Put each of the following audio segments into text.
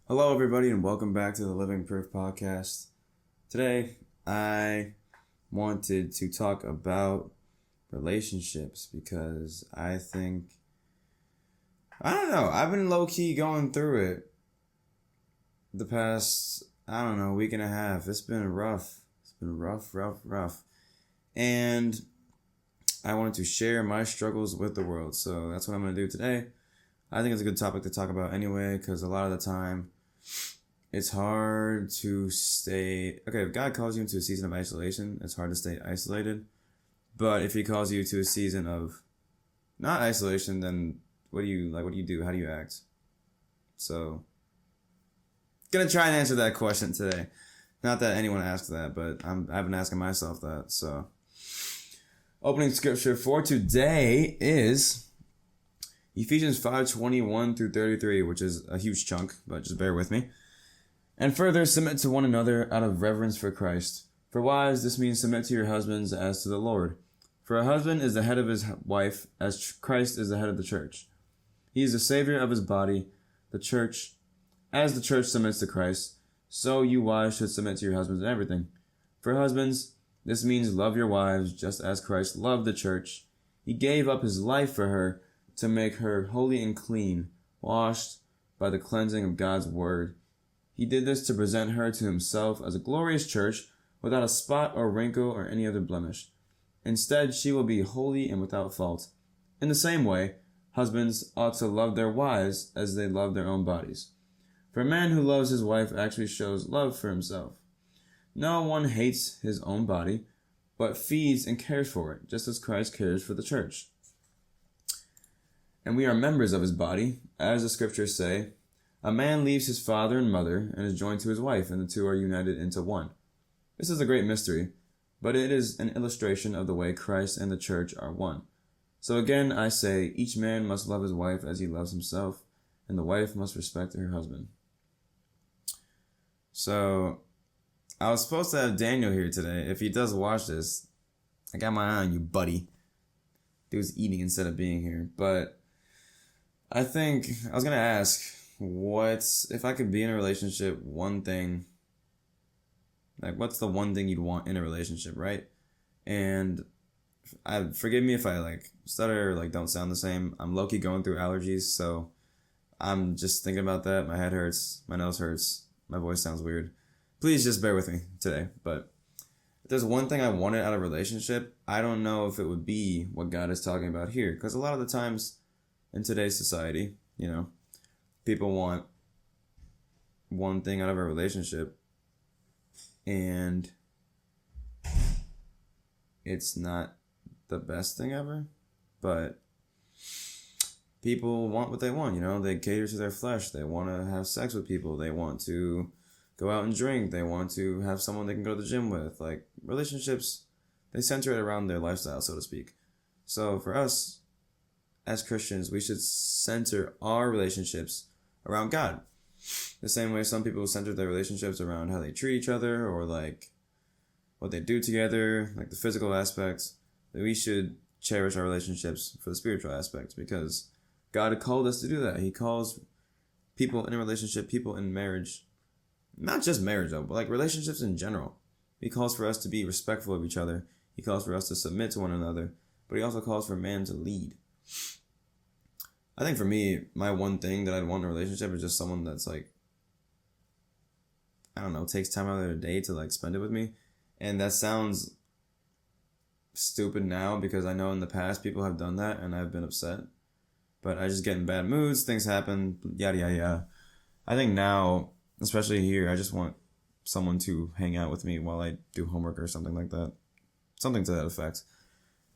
Hello, everybody, and welcome back to the Living Proof Podcast. Today, I wanted to talk about relationships because I don't know, I've been low-key going through it the past, week and a half. It's been rough. It's been rough. And I wanted to share my struggles with the world, so that's what I'm going to do today. I think it's a good topic to talk about anyway, because a lot of the time, it's hard to stay... Okay, if God calls you into a season of isolation, it's hard to stay isolated. But if he calls you to a season of not isolation, then what do you do? How do you act? So, gonna try and answer that question today. Not that anyone asked that, but I've been asking myself that. So, opening scripture for today is Ephesians 5:21 through 33, which is a huge chunk, but just bear with me. And further, submit to one another out of reverence for Christ. For wives, this means submit to your husbands as to the Lord. For a husband is the head of his wife, as Christ is the head of the church. He is the Savior of his body, the church. As the church submits to Christ, so you wives should submit to your husbands in everything. For husbands, this means love your wives just as Christ loved the church. He gave up his life for her to make her holy and clean, washed by the cleansing of God's word. He did this to present her to himself as a glorious church without a spot or wrinkle or any other blemish. Instead, she will be holy and without fault. In the same way, husbands ought to love their wives as they love their own bodies. For a man who loves his wife actually shows love for himself. No one hates his own body, but feeds and cares for it, just as Christ cares for the church. And we are members of his body, as the scriptures say, a man leaves his father and mother and is joined to his wife, and the two are united into one. This is a great mystery, but it is an illustration of the way Christ and the church are one. So again, I say, each man must love his wife as he loves himself, and the wife must respect her husband. So, I was supposed to have Daniel here today. If he does watch this, I got my eye on you, buddy. Dude's eating instead of being here. But I think I was going to ask, if I could be in a relationship, what's the one thing you'd want in a relationship, right? And forgive me if I stutter or don't sound the same. I'm low-key going through allergies, so I'm just thinking about that. My head hurts, my nose hurts, my voice sounds weird. Please just bear with me today. But if there's one thing I wanted out of a relationship, I don't know if it would be what God is talking about here. Because a lot of the times in today's society, people want one thing out of a relationship, and it's not the best thing ever, but people want what they want, they cater to their flesh. They want to have sex with people. They want to go out and drink. They want to have someone they can go to the gym with. Relationships, they center it around their lifestyle, so to speak. So for us, as Christians, we should center our relationships around God. The same way some people center their relationships around how they treat each other or what they do together, the physical aspects. That we should cherish our relationships for the spiritual aspects, because God called us to do that. He calls people in a relationship, people in marriage, not just marriage though, but relationships in general. He calls for us to be respectful of each other. He calls for us to submit to one another, but he also calls for man to lead. I think for me, my one thing that I'd want in a relationship is just someone that's takes time out of their day to spend it with me. And that sounds stupid now because I know in the past people have done that and I've been upset. But I just get in bad moods, things happen, yada yada yada. I think now, especially here, I just want someone to hang out with me while I do homework or something like that. Something to that effect.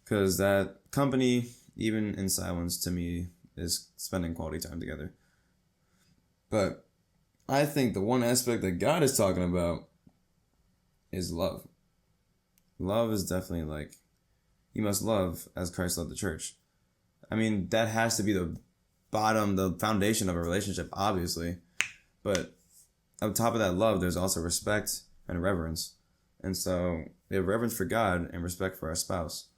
Because that company, even in silence, to me, is spending quality time together. But I think the one aspect that God is talking about is love. Love is definitely you must love as Christ loved the church. I mean, that has to be the foundation of a relationship, obviously. But on top of that love, there's also respect and reverence. And so we have reverence for God and respect for our spouse.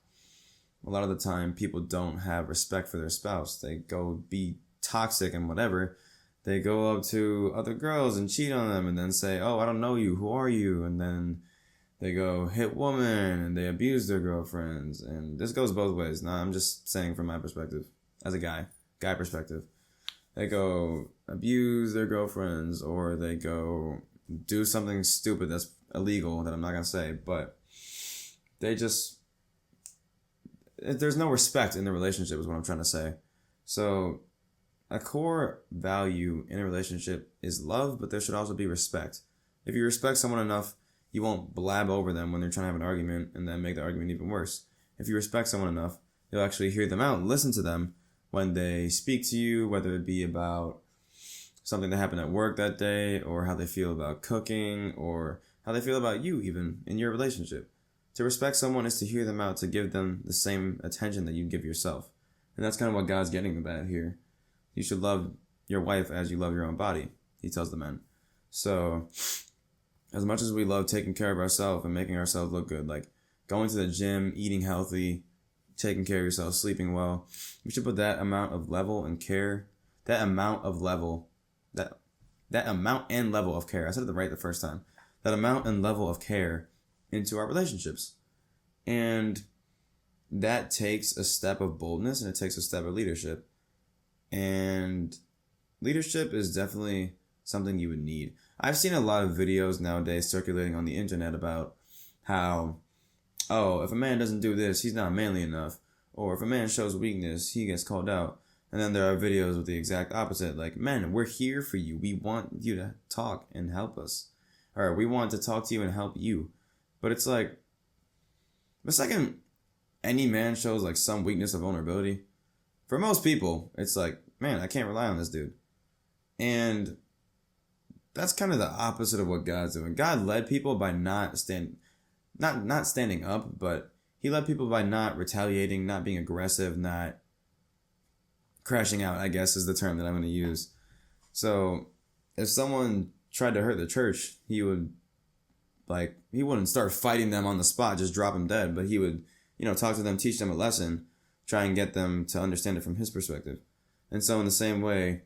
A lot of the time, people don't have respect for their spouse. They go be toxic and whatever They go up to other girls and cheat on them and then say, oh, I don't know you. Who are you? And then they go hit women and they abuse their girlfriends. And this goes both ways. Now, I'm just saying from my perspective as a guy perspective. They go abuse their girlfriends or they go do something stupid that's illegal that I'm not going to say. But there's no respect in the relationship is what I'm trying to say. So a core value in a relationship is love, but there should also be respect. If you respect someone enough, you won't blab over them when they're trying to have an argument and then make the argument even worse. If you respect someone enough, you'll actually hear them out and listen to them when they speak to you, whether it be about something that happened at work that day or how they feel about cooking or how they feel about you even in your relationship. To respect someone is to hear them out, to give them the same attention that you give yourself. And that's kind of what God's getting at here. You should love your wife as you love your own body, he tells the men. So, as much as we love taking care of ourselves and making ourselves look good, like going to the gym, eating healthy, taking care of yourself, sleeping well, we should put that amount of level and care, that amount and level of care, I said it right the first time, that amount and level of care into our relationships. And that takes a step of boldness and it takes a step of leadership. And leadership is definitely something you would need. I've seen a lot of videos nowadays circulating on the internet about how, if a man doesn't do this, he's not manly enough. Or if a man shows weakness, he gets called out. And then there are videos with the exact opposite. Like, men, we're here for you. We want you to talk and help us. Or we want to talk to you and help you. But it's like, the second any man shows like some weakness or vulnerability, for most people, it's like, man, I can't rely on this dude. And that's kind of the opposite of what God's doing. God led people by not standing up, but he led people by not retaliating, not being aggressive, not crashing out, I guess is the term that I'm going to use. So if someone tried to hurt the church, he wouldn't start fighting them on the spot, just drop them dead, but he would, talk to them, teach them a lesson, try and get them to understand it from his perspective. And so in the same way,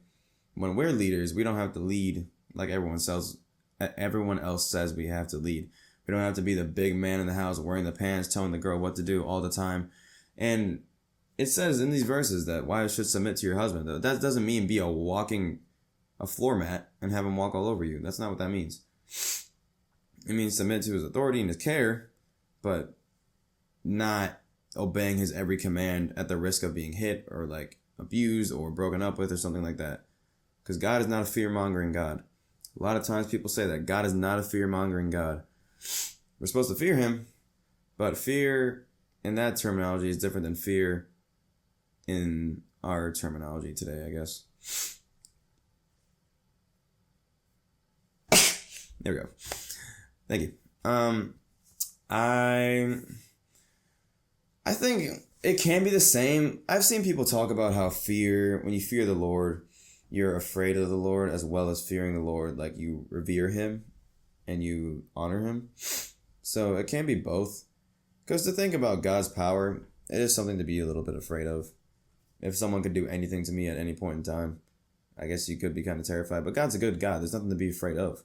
when we're leaders, we don't have to lead like everyone else says we have to lead. We don't have to be the big man in the house wearing the pants, telling the girl what to do all the time. And it says in these verses that wives should submit to your husband. That doesn't mean be a floor mat and have him walk all over you. That's not what that means. It means submit to his authority and his care, but not obeying his every command at the risk of being hit or like abused or broken up with or something like that. Because God is not a fear-mongering God. A lot of times people say that God is not a fear-mongering God. We're supposed to fear him, but fear in that terminology is different than fear in our terminology today, I guess. There we go. Thank you. I think it can be the same. I've seen people talk about how when you fear the Lord, you're afraid of the Lord as well as fearing the Lord. Like you revere him and you honor him. So it can be both. Because to think about God's power, it is something to be a little bit afraid of. If someone could do anything to me at any point in time, I guess you could be kind of terrified. But God's a good God. There's nothing to be afraid of.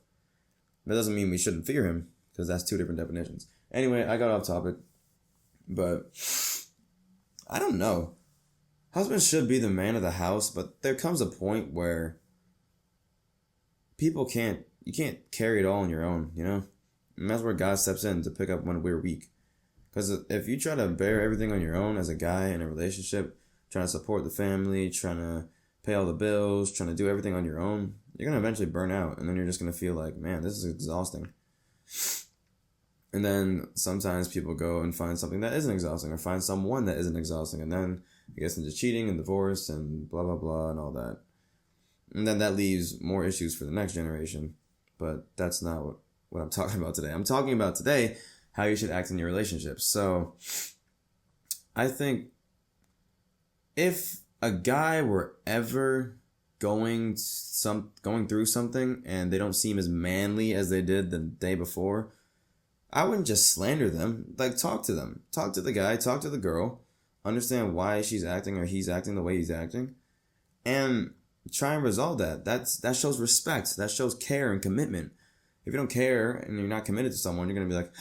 That doesn't mean we shouldn't fear him, because that's two different definitions. Anyway, I got off topic. But I don't know. Husband should be the man of the house, but there comes a point where you can't carry it all on your own, And that's where God steps in to pick up when we're weak. Because if you try to bear everything on your own as a guy in a relationship, trying to support the family, trying to pay all the bills, trying to do everything on your own, you're going to eventually burn out. And then you're just going to feel like, man, this is exhausting. And then sometimes people go and find something that isn't exhausting or find someone that isn't exhausting. And then it gets into cheating and divorce and blah, blah, blah and all that. And then that leaves more issues for the next generation. But that's not what I'm talking about today. I'm talking about today how you should act in your relationships. So I think if a guy were ever going through something and they don't seem as manly as they did the day before, I wouldn't just slander them. Like, talk to them. Talk to the guy, talk to the girl. Understand why she's acting or he's acting the way he's acting. And try and resolve that. That shows respect. That shows care and commitment. If you don't care and you're not committed to someone, you're gonna be like,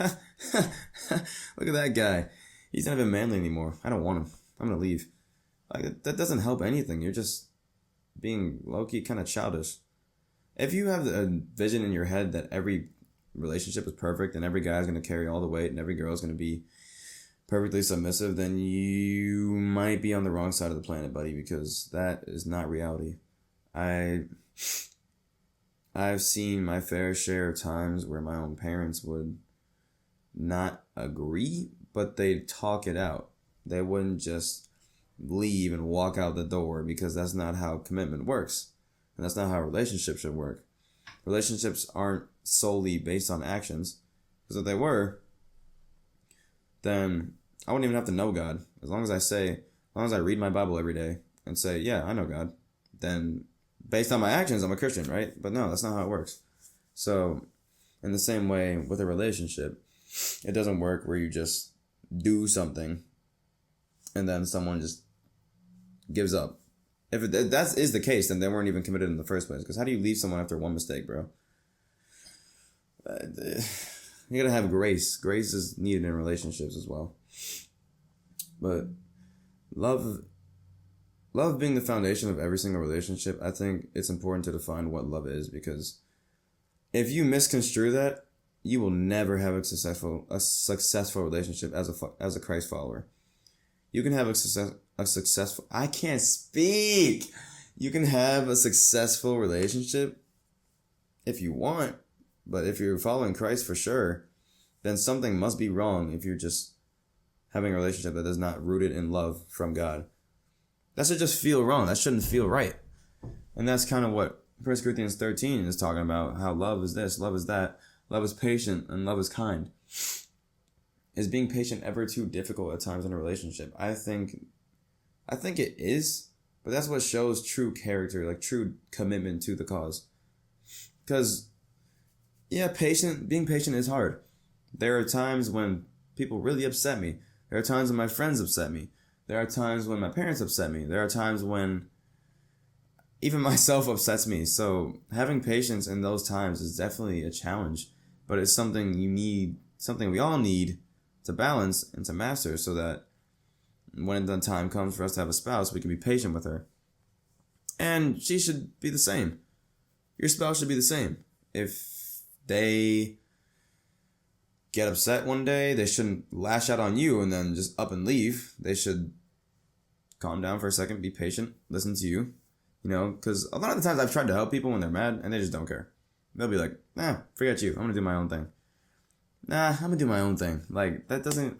look at that guy. He's not even manly anymore. I don't want him. I'm gonna leave. Like that doesn't help anything. You're just being low-key kind of childish. If you have a vision in your head that every relationship is perfect and every guy's gonna carry all the weight and every girl's gonna be perfectly submissive, then you might be on the wrong side of the planet, buddy, because that is not reality. I've seen my fair share of times where my own parents would not agree, but they'd talk it out. They wouldn't just leave and walk out the door, because that's not how commitment works. And that's not how relationships should work. Relationships aren't solely based on actions, because if they were, then I wouldn't even have to know God. As long as I read my Bible every day and say, yeah, I know God, then based on my actions, I'm a Christian, right? But no, that's not how it works. So in the same way with a relationship, it doesn't work where you just do something and then someone just gives up. If that is the case, then they weren't even committed in the first place. Because how do you leave someone after one mistake, bro? You gotta have grace. Grace is needed in relationships as well. But love being the foundation of every single relationship, I think it's important to define what love is, because if you misconstrue that, you will never have a successful relationship as a Christ follower. You can have a successful I can't speak. You can have a successful relationship if you want, but if you're following Christ for sure, then something must be wrong if you're just having a relationship that is not rooted in love from God. That should just feel wrong. That shouldn't feel right. And that's kind of what 1 Corinthians 13 is talking about, how love is this, love is that, love is patient, and love is kind. Is being patient ever too difficult at times in a relationship? I think it is, but that's what shows true character, like true commitment to the cause. Because, yeah, being patient is hard. There are times when people really upset me. There are times when my friends upset me. There are times when my parents upset me. There are times when even myself upsets me. So having patience in those times is definitely a challenge, but it's something we all need to balance and to master, so that when the time comes for us to have a spouse, we can be patient with her. And she should be the same. Your spouse should be the same. If they get upset one day, they shouldn't lash out on you and then just up and leave. They should calm down for a second, be patient, listen to you, because a lot of the times I've tried to help people when they're mad and they just don't care. They'll be like, forget you. I'm going to do my own thing. I'm going to do my own thing. Like, that's not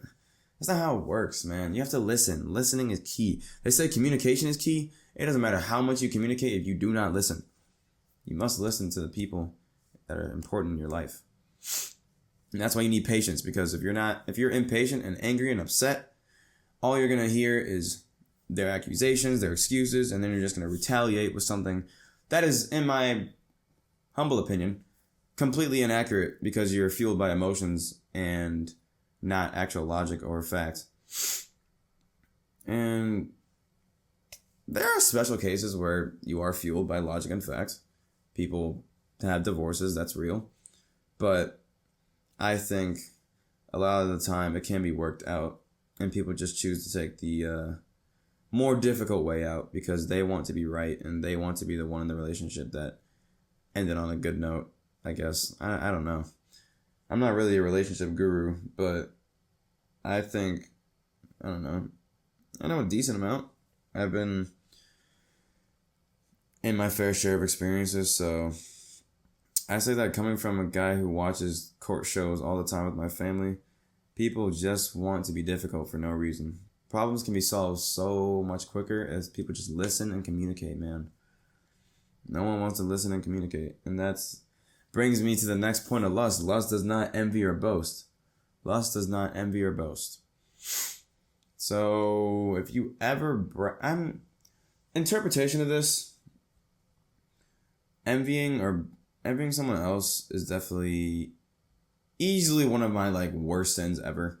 how it works, man. You have to listen. Listening is key. They say communication is key. It doesn't matter how much you communicate if you do not listen. You must listen to the people that are important in your life. And that's why you need patience, because if you're impatient and angry and upset, all you're going to hear is their accusations, their excuses, and then you're just going to retaliate with something that is, in my humble opinion, completely inaccurate, because you're fueled by emotions and not actual logic or fact. And there are special cases where you are fueled by logic and fact. People have divorces, that's real. But I think a lot of the time it can be worked out, and people just choose to take the more difficult way out because they want to be right and they want to be the one in the relationship that ended on a good note, I guess. I don't know. I'm not really a relationship guru, but I know a decent amount. I've been in my fair share of experiences, so I say that coming from a guy who watches court shows all the time with my family, people just want to be difficult for no reason. Problems can be solved so much quicker as people just listen and communicate, man. No one wants to listen and communicate. And that's brings me to the next point of lust. Lust does not envy or boast. Lust does not envy or boast. So if you ever... interpretation of this, envying someone else is definitely easily one of my worst sins ever.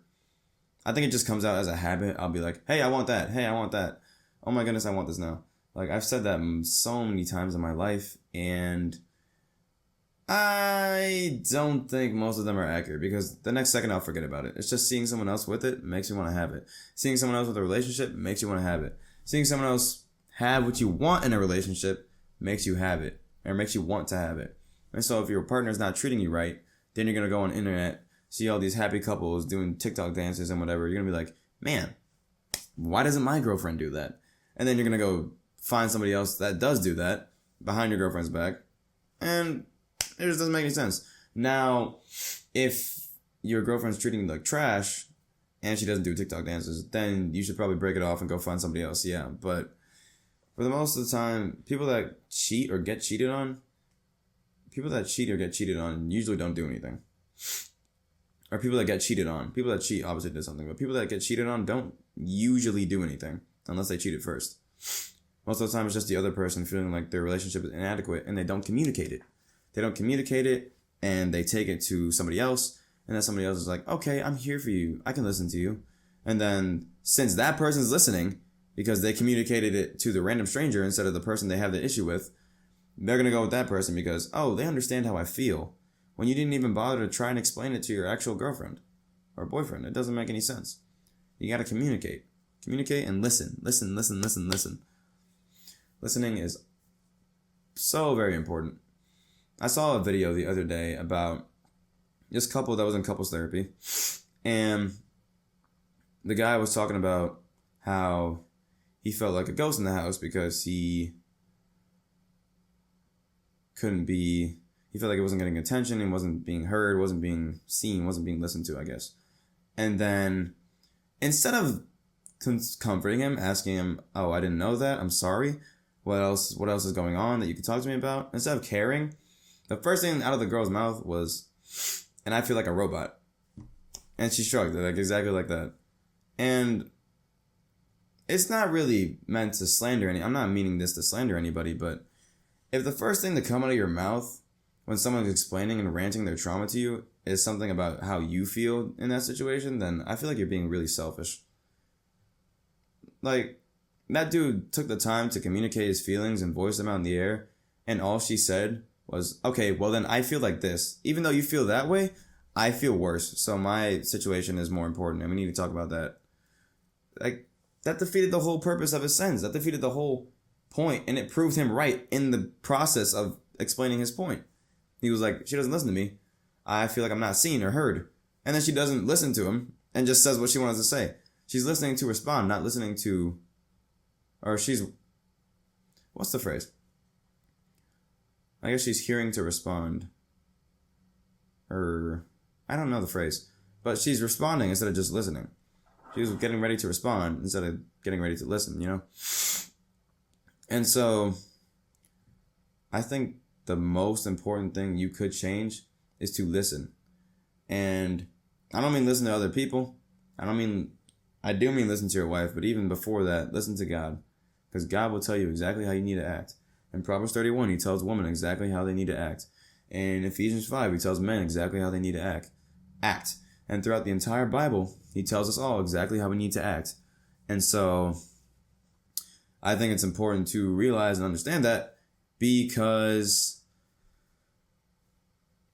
I think it just comes out as a habit. I'll be like, hey, I want that. Hey, I want that. Oh my goodness, I want this now. Like, I've said that so many times in my life, and I don't think most of them are accurate, because the next second I'll forget about it. It's just seeing someone else with it makes you want to have it. Seeing someone else with a relationship makes you want to have it. Seeing someone else have what you want in a relationship makes you have it, or makes you want to have it. And so if your partner's not treating you right, then you're going to go on the internet, see all these happy couples doing TikTok dances and whatever. You're going to be like, man, why doesn't my girlfriend do that? And then you're going to go find somebody else that does do that behind your girlfriend's back. And it just doesn't make any sense. Now, if your girlfriend's treating you like trash and she doesn't do TikTok dances, then you should probably break it off and go find somebody else. Yeah, but for the most of the time, people that cheat or get cheated on usually don't do anything. Or people that get cheated on. People that cheat obviously did something, but people that get cheated on don't usually do anything unless they cheated first. Most of the time, it's just the other person feeling like their relationship is inadequate and they don't communicate it. They don't communicate it, and they take it to somebody else, and then somebody else is like, okay, I'm here for you. I can listen to you. And then since that person's listening, because they communicated it to the random stranger instead of the person they have the issue with, they're going to go with that person because, oh, they understand how I feel, when you didn't even bother to try and explain it to your actual girlfriend or boyfriend. It doesn't make any sense. You got to communicate. Communicate and listen. Listen. Listening is so very important. I saw a video the other day about this couple that was in couples therapy, and the guy was talking about how he felt like a ghost in the house because he felt like he wasn't getting attention and wasn't being heard, wasn't being seen, wasn't being listened to, I guess. And then instead of comforting him, asking him, oh, I didn't know that, I'm sorry, what else is going on that you could talk to me about? Instead of caring, the first thing out of the girl's mouth was, and I feel like a robot. And she shrugged, like exactly like that. And it's not really meant to slander I'm not meaning this to slander anybody, but if the first thing to come out of your mouth when someone's explaining and ranting their trauma to you is something about how you feel in that situation, then I feel like you're being really selfish. Like, that dude took the time to communicate his feelings and voice them out in the air, and all she said was, okay, well then I feel like this. Even though you feel that way, I feel worse. So my situation is more important, and we need to talk about that. Like, that defeated the whole purpose of his sentence. That defeated the whole point, and it proved him right in the process of explaining his point. He was like, she doesn't listen to me. I feel like I'm not seen or heard. And then she doesn't listen to him and just says what she wants to say. She's listening to respond, not listening to, or she's, what's the phrase? I guess she's hearing to respond. Or, I don't know the phrase. But she's responding instead of just listening. She was getting ready to respond instead of getting ready to listen, you know? And so, I think the most important thing you could change is to listen. And I don't mean listen to other people. I do mean listen to your wife, but even before that, listen to God. Because God will tell you exactly how you need to act. In Proverbs 31, he tells women exactly how they need to act. In Ephesians 5, he tells men exactly how they need to act. And throughout the entire Bible, he tells us all exactly how we need to act. And so, I think it's important to realize and understand that, because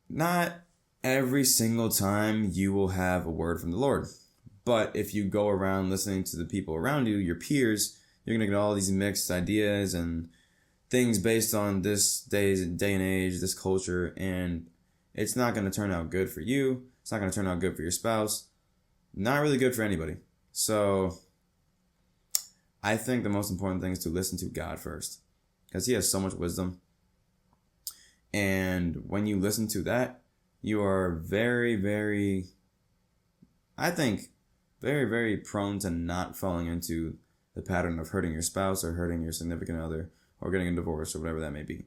not every single time you will have a word from the Lord. But if you go around listening to the people around you, your peers, you're going to get all these mixed ideas and things based on this day and age, this culture, and it's not going to turn out good for you. It's not going to turn out good for your spouse. Not really good for anybody. So I think the most important thing is to listen to God first, because he has so much wisdom. And when you listen to that, you are very, very, I think, very, very prone to not falling into the pattern of hurting your spouse or hurting your significant other or getting a divorce or whatever that may be.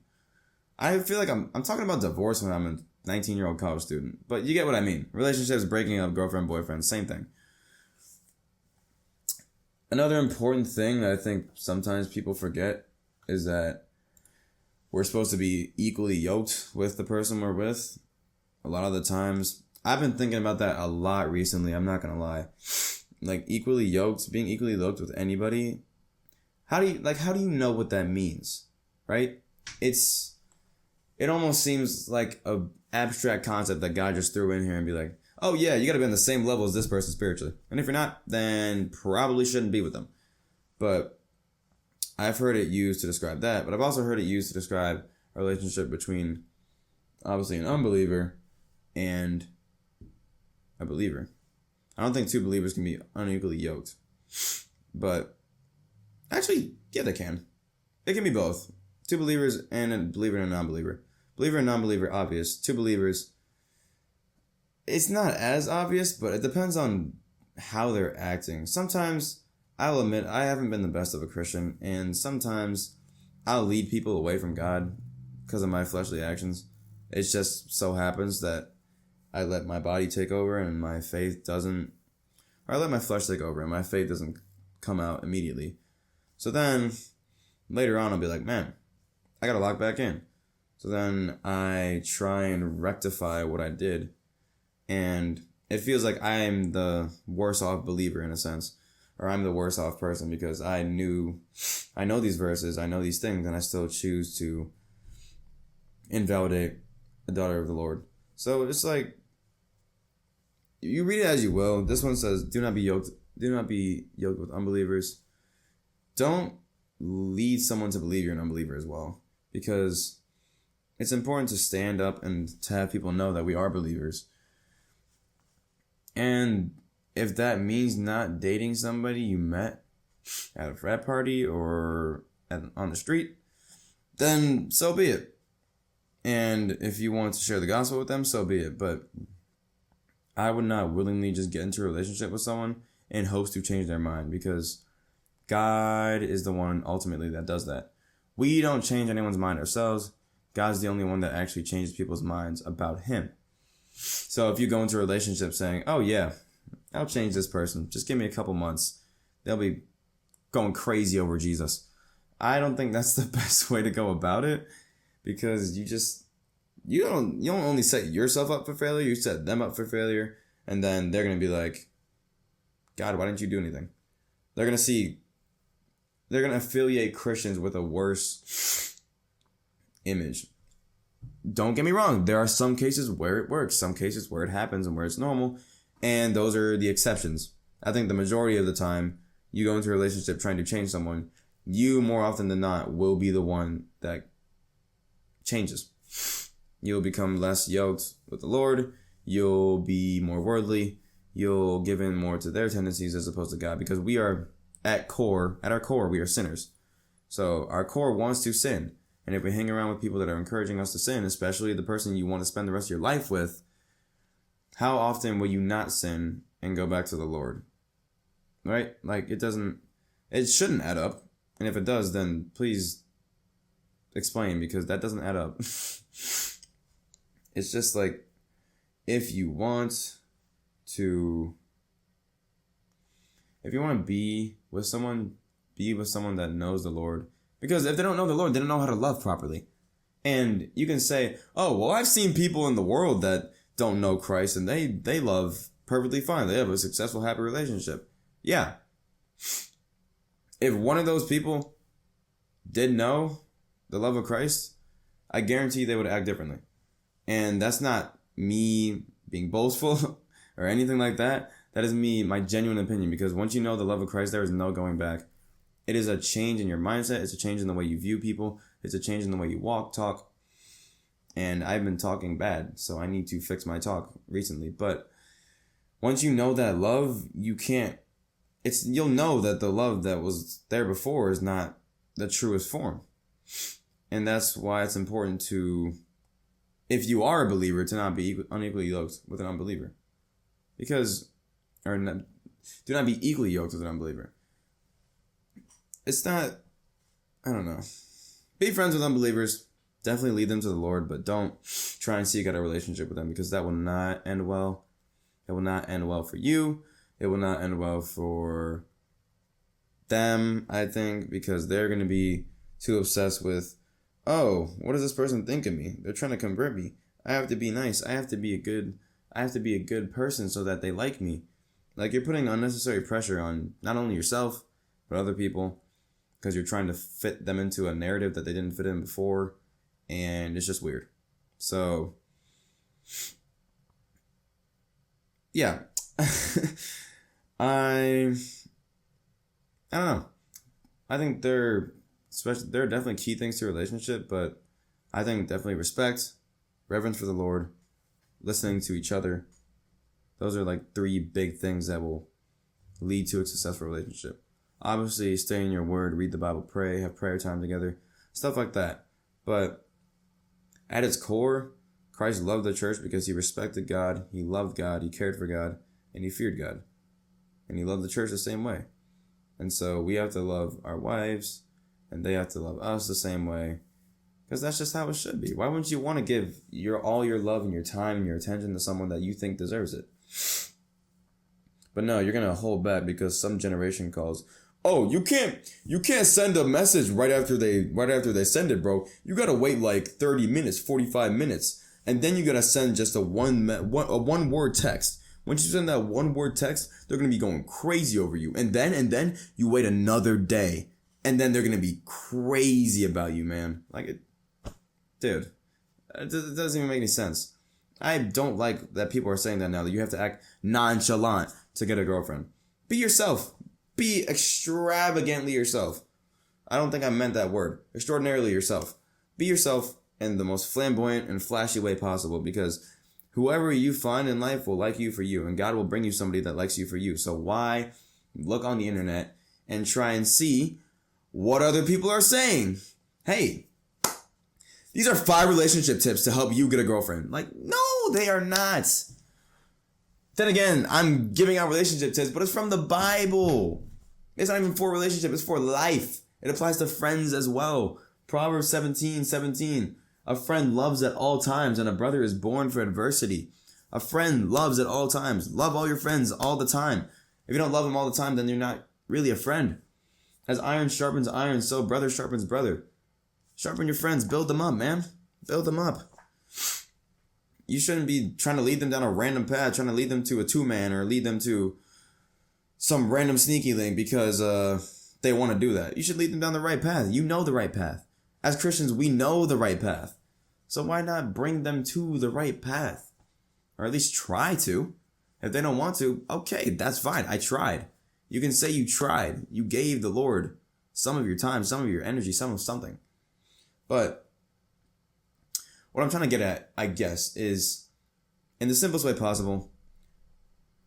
I feel like I'm talking about divorce when I'm a 19-year-old college student, but you get what I mean. Relationships, breaking up, girlfriend, boyfriend, same thing. Another important thing that I think sometimes people forget is that we're supposed to be equally yoked with the person we're with. A lot of the times, I've been thinking about that a lot recently, I'm not going to lie. Like, being equally yoked with anybody how do you know what that means, right? It almost seems like a abstract concept that God just threw in here and be like, oh yeah, you got to be on the same level as this person spiritually, and if you're not, then probably shouldn't be with them. But I've heard it used to describe that, but I've also heard it used to describe a relationship between obviously an unbeliever and a believer. I don't think two believers can be unequally yoked, but actually, yeah, they can. It can be both. Two believers and a believer and a non-believer. Believer and non-believer, obvious. Two believers, it's not as obvious, but it depends on how they're acting. Sometimes, I'll admit, I haven't been the best of a Christian, and sometimes I'll lead people away from God because of my fleshly actions. It just so happens that I let my body take over and my faith doesn't, or I let my flesh take over and my faith doesn't come out immediately. So then, later on, I'll be like, man, I gotta lock back in. So then I try and rectify what I did. And it feels like I'm the worse off believer in a sense. Or I'm the worse off person because I know these verses, I know these things, and I still choose to invalidate a daughter of the Lord. So it's like, you read it as you will. This one says, do not be yoked with unbelievers. Don't lead someone to believe you're an unbeliever as well, because it's important to stand up and to have people know that we are believers. And if that means not dating somebody you met at a frat party or on the street, then so be it. And if you want to share the gospel with them, so be it. But I would not willingly just get into a relationship with someone in hopes to change their mind, because God is the one ultimately that does that. We don't change anyone's mind ourselves. God's the only one that actually changes people's minds about him. So if you go into a relationship saying, oh yeah, I'll change this person, just give me a couple months, they'll be going crazy over Jesus. I don't think that's the best way to go about it, because you don't only set yourself up for failure, you set them up for failure, and then they're going to be like, God, why didn't you do anything? They're going to affiliate Christians with a worse image. Don't get me wrong, there are some cases where it works, some cases where it happens and where it's normal, and those are the exceptions. I think the majority of the time, you go into a relationship trying to change someone, you more often than not will be the one that changes. You'll become less yoked with the Lord, you'll be more worldly, you'll give in more to their tendencies as opposed to God, because we are at our core, we are sinners. So our core wants to sin. And if we hang around with people that are encouraging us to sin, especially the person you want to spend the rest of your life with, how often will you not sin and go back to the Lord? Right? Like, it shouldn't add up. And if it does, then please explain, because that doesn't add up. It's just like, if you want to be with someone that knows the Lord. Because if they don't know the Lord, they don't know how to love properly. And you can say, oh, well, I've seen people in the world that don't know Christ and they love perfectly fine. They have a successful, happy relationship. Yeah. If one of those people did know the love of Christ, I guarantee they would act differently. And that's not me being boastful or anything like that. That is my genuine opinion, because once you know the love of Christ, there is no going back. It is a change in your mindset. It's a change in the way you view people. It's a change in the way you walk, talk. And I've been talking bad, so I need to fix my talk recently. But once you know that love, you'll know that the love that was there before is not the truest form. And that's why it's important to, if you are a believer, to not be unequally yoked with an unbeliever. Do not be equally yoked with an unbeliever. It's not, I don't know. Be friends with unbelievers. Definitely lead them to the Lord, but don't try and seek out a relationship with them, because that will not end well. It will not end well for you. It will not end well for them, I think, because they're going to be too obsessed with, oh, what does this person think of me? They're trying to convert me. I have to be nice. I have to be a good person so that they like me. Like, you're putting unnecessary pressure on not only yourself, but other people. because you're trying to fit them into a narrative that they didn't fit in before, and it's just weird. So, yeah. I don't know. I think there are definitely key things to a relationship, but I think definitely respect, reverence for the Lord, listening to each other. Those are like 3 big things that will lead to a successful relationship. Obviously, stay in your word, read the Bible, pray, have prayer time together, stuff like that. But at its core, Christ loved the church because he respected God, he loved God, he cared for God, and he feared God. And he loved the church the same way. And so we have to love our wives, and they have to love us the same way, because that's just how it should be. Why wouldn't you want to give all your love and your time and your attention to someone that you think deserves it? But no, you're gonna hold back because some generation calls. Oh, you can't send a message right after they send it, bro. You gotta wait like 30 minutes, 45 minutes, and then you gotta send just a one word text. Once you send that 1 word text, they're gonna be going crazy over you, and then you wait another day, and then they're gonna be crazy about you, man. Dude, it doesn't even make any sense. I don't like that people are saying that now, that you have to act nonchalant to get a girlfriend. Be yourself. Be extravagantly yourself. I don't think I meant that word. Extraordinarily yourself. Be yourself in the most flamboyant and flashy way possible, because whoever you find in life will like you for you, and God will bring you somebody that likes you for you. So why look on the internet and try and see what other people are saying? Hey, these are 5 relationship tips to help you get a girlfriend. No, they are not. Then again, I'm giving out relationship tips, but it's from the Bible. It's not even for a relationship, it's for life. It applies to friends as well. Proverbs 17:17. A friend loves at all times, and a brother is born for adversity. A friend loves at all times. Love all your friends all the time. If you don't love them all the time, then you're not really a friend. As iron sharpens iron, so brother sharpens brother. Sharpen your friends. Build them up, man. Build them up. You shouldn't be trying to lead them down a random path, trying to lead them to a 2-man or lead them to some random sneaky link because they want to do that. You should lead them down the right path. You know the right path. As Christians, we know the right path. So why not bring them to the right path? Or at least try to. If they don't want to, okay, that's fine. I tried. You can say you tried. You gave the Lord some of your time, some of your energy, some of something. But what I'm trying to get at, I guess, is in the simplest way possible,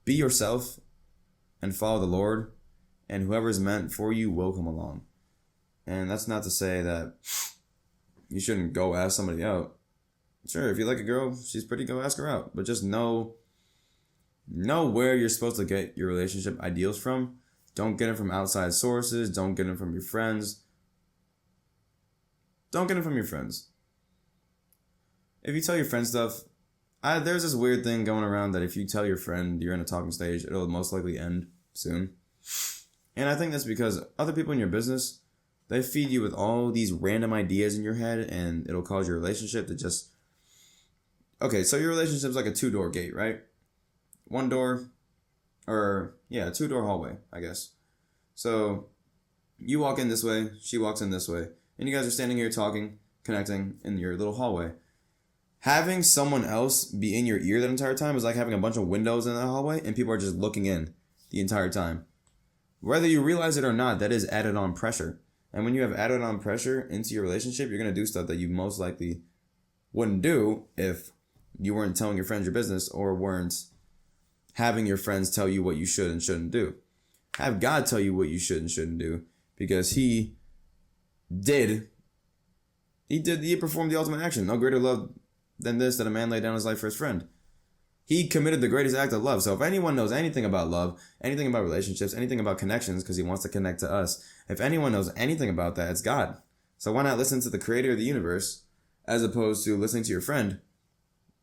be yourself and follow the Lord, and whoever is meant for you will come along. And that's not to say that you shouldn't go ask somebody out. Sure, if you like a girl, she's pretty, go ask her out. But just know where you're supposed to get your relationship ideals from. Don't get it from outside sources. Don't get it from your friends. Don't get it from your friends. If you tell your friend stuff, there's this weird thing going around that if you tell your friend you're in a talking stage, it'll most likely end soon. And I think that's because other people in your business, they feed you with all these random ideas in your head, and it'll cause your relationship to just... Okay, so your relationship's like a 2-door gate, right? 1 door, or yeah, a 2-door hallway, I guess. So you walk in this way, she walks in this way, and you guys are standing here talking, connecting in your little hallway. Having someone else be in your ear that entire time is like having a bunch of windows in that hallway and people are just looking in the entire time. Whether you realize it or not, that is added on pressure. And when you have added on pressure into your relationship, you're going to do stuff that you most likely wouldn't do if you weren't telling your friends your business or weren't having your friends tell you what you should and shouldn't do. Have God tell you what you should and shouldn't do, because He performed the ultimate action. No greater love than this, that a man laid down his life for his friend. He committed the greatest act of love. So if anyone knows anything about love, anything about relationships, anything about connections, because He wants to connect to us, if anyone knows anything about that, it's God. So why not listen to the creator of the universe as opposed to listening to your friend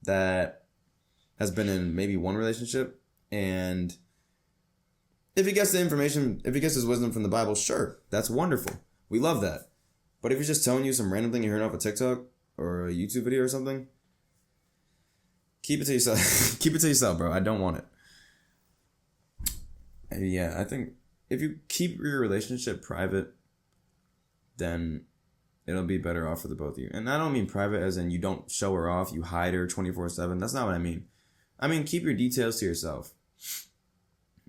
that has been in maybe one relationship, and if he gets the information, if he gets his wisdom from the Bible, sure, that's wonderful. We love that. But if he's just telling you some random thing you heard off a TikTok or a YouTube video or something, keep it to yourself. Keep it to yourself, bro. I don't want it. And yeah, I think if you keep your relationship private, then it'll be better off for the both of you. And I don't mean private as in you don't show her off, you hide her 24/7. That's not what I mean. I mean, keep your details to yourself.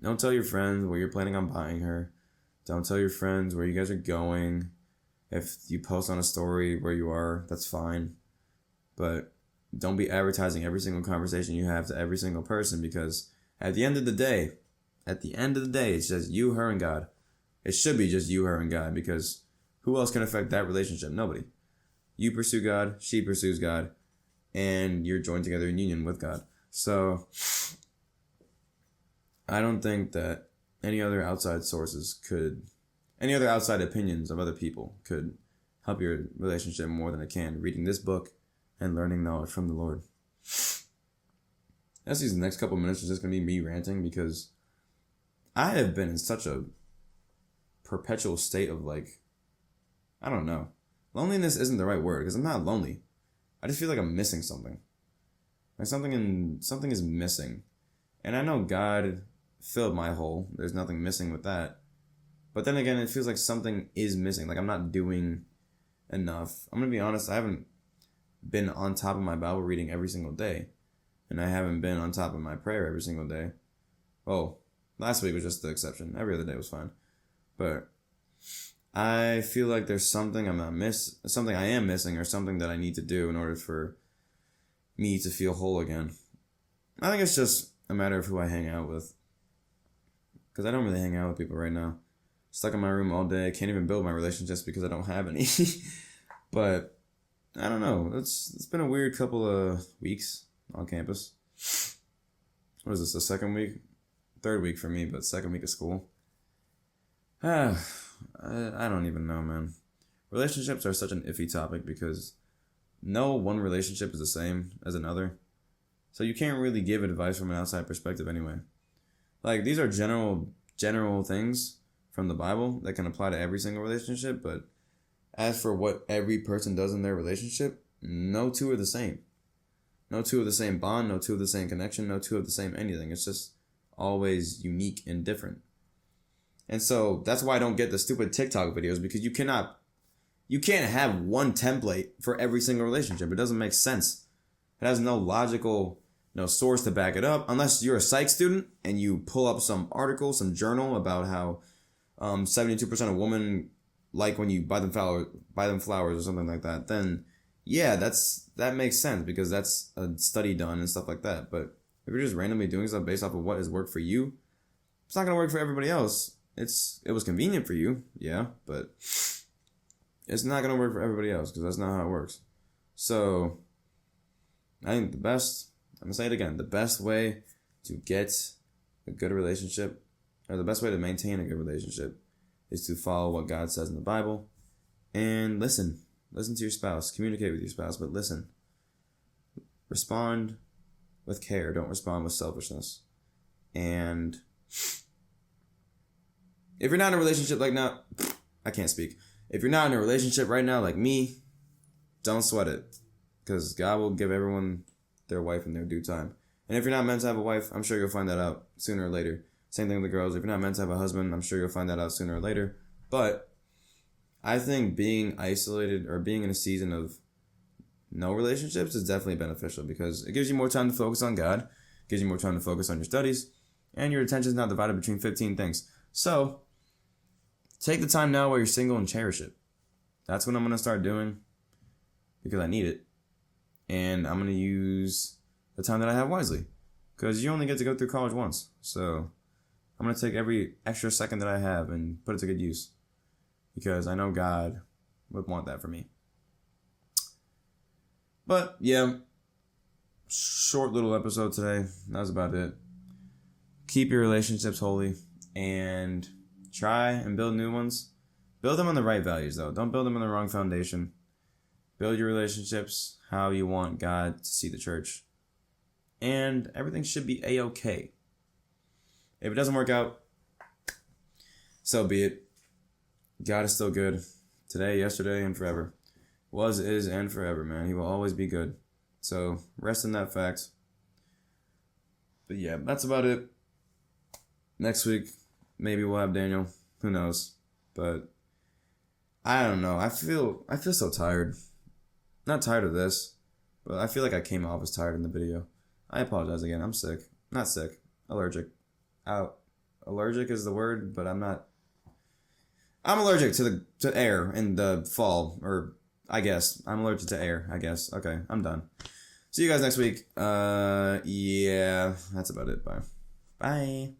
Don't tell your friends where you're planning on buying her. Don't tell your friends where you guys are going. If you post on a story where you are, that's fine. But don't be advertising every single conversation you have to every single person, because at the end of the day, it's just you, her, and God. It should be just you, her, and God, because who else can affect that relationship? Nobody. You pursue God, she pursues God, and you're joined together in union with God. So I don't think that any other outside opinions of other people could help your relationship more than it can reading this book and learning knowledge from the Lord. That's these next couple minutes is just going to be me ranting, because I have been in such a perpetual state of I don't know. Loneliness isn't the right word, because I'm not lonely. I just feel like I'm missing something. Like something is missing. And I know God filled my hole. There's nothing missing with that. But then again, it feels like something is missing. Like I'm not doing enough. I'm going to be honest, I haven't been on top of my Bible reading every single day. And I haven't been on top of my prayer every single day. Oh, last week was just the exception. Every other day was fine. But I feel like there's something something I am missing, or something that I need to do in order for me to feel whole again. I think it's just a matter of who I hang out with. Because I don't really hang out with people right now. Stuck in my room all day. Can't even build my relationships because I don't have any. But I don't know. It's been a weird couple of weeks on campus. What is this, the second week? Third week for me, but second week of school. I don't even know, man. Relationships are such an iffy topic because no one relationship is the same as another. So you can't really give advice from an outside perspective anyway. Like, these are general things from the Bible that can apply to every single relationship, but as for what every person does in their relationship, no two are the same. No two are the same bond, no two are the same connection, no two are the same anything. It's just always unique and different. And so that's why I don't get the stupid TikTok videos, because you can't have one template for every single relationship. It doesn't make sense. It has no logical, source to back it up, unless you're a psych student and you pull up some article, some journal about how 72% of women like when you buy them flowers or something like that. Then yeah, that makes sense, because that's a study done and stuff like that. But if you're just randomly doing stuff based off of what has worked for you, it's not gonna work for everybody else. It was convenient for you, yeah, but it's not gonna work for everybody else, because that's not how it works. So I think I'm gonna say it again, the best way to get a good relationship, or the best way to maintain a good relationship, is to follow what God says in the Bible and listen. Listen to your spouse. Communicate with your spouse, but listen. Respond with care. Don't respond with selfishness. And if you're not in a relationship I can't speak. If you're not in a relationship right now like me, don't sweat it, because God will give everyone their wife in their due time. And if you're not meant to have a wife, I'm sure you'll find that out sooner or later. Same thing with the girls. If you're not meant to have a husband, I'm sure you'll find that out sooner or later. But I think being isolated or being in a season of no relationships is definitely beneficial, because it gives you more time to focus on God, gives you more time to focus on your studies, and your attention is not divided between 15 things. So take the time now while you're single and cherish it. That's what I'm going to start doing, because I need it. And I'm going to use the time that I have wisely, because you only get to go through college once. So I'm going to take every extra second that I have and put it to good use, because I know God would want that for me. But yeah, short little episode today. That was about it. Keep your relationships holy and try and build new ones. Build them on the right values, though. Don't build them on the wrong foundation. Build your relationships how you want God to see the church. And everything should be A-okay. If it doesn't work out, so be it. God is still good. Today, yesterday, and forever. Was, is, and forever, man. He will always be good. So rest in that fact. But yeah, that's about it. Next week, maybe we'll have Daniel. Who knows? But I don't know. I feel so tired. Not tired of this, but I feel like I came off as tired in the video. I apologize again. I'm sick. Not sick. Allergic. Out. Allergic is the word, but I'm not. I'm allergic to air in the fall, or I guess I'm allergic to air. I guess. Okay, I'm done. See you guys next week. Yeah, that's about it. Bye. Bye.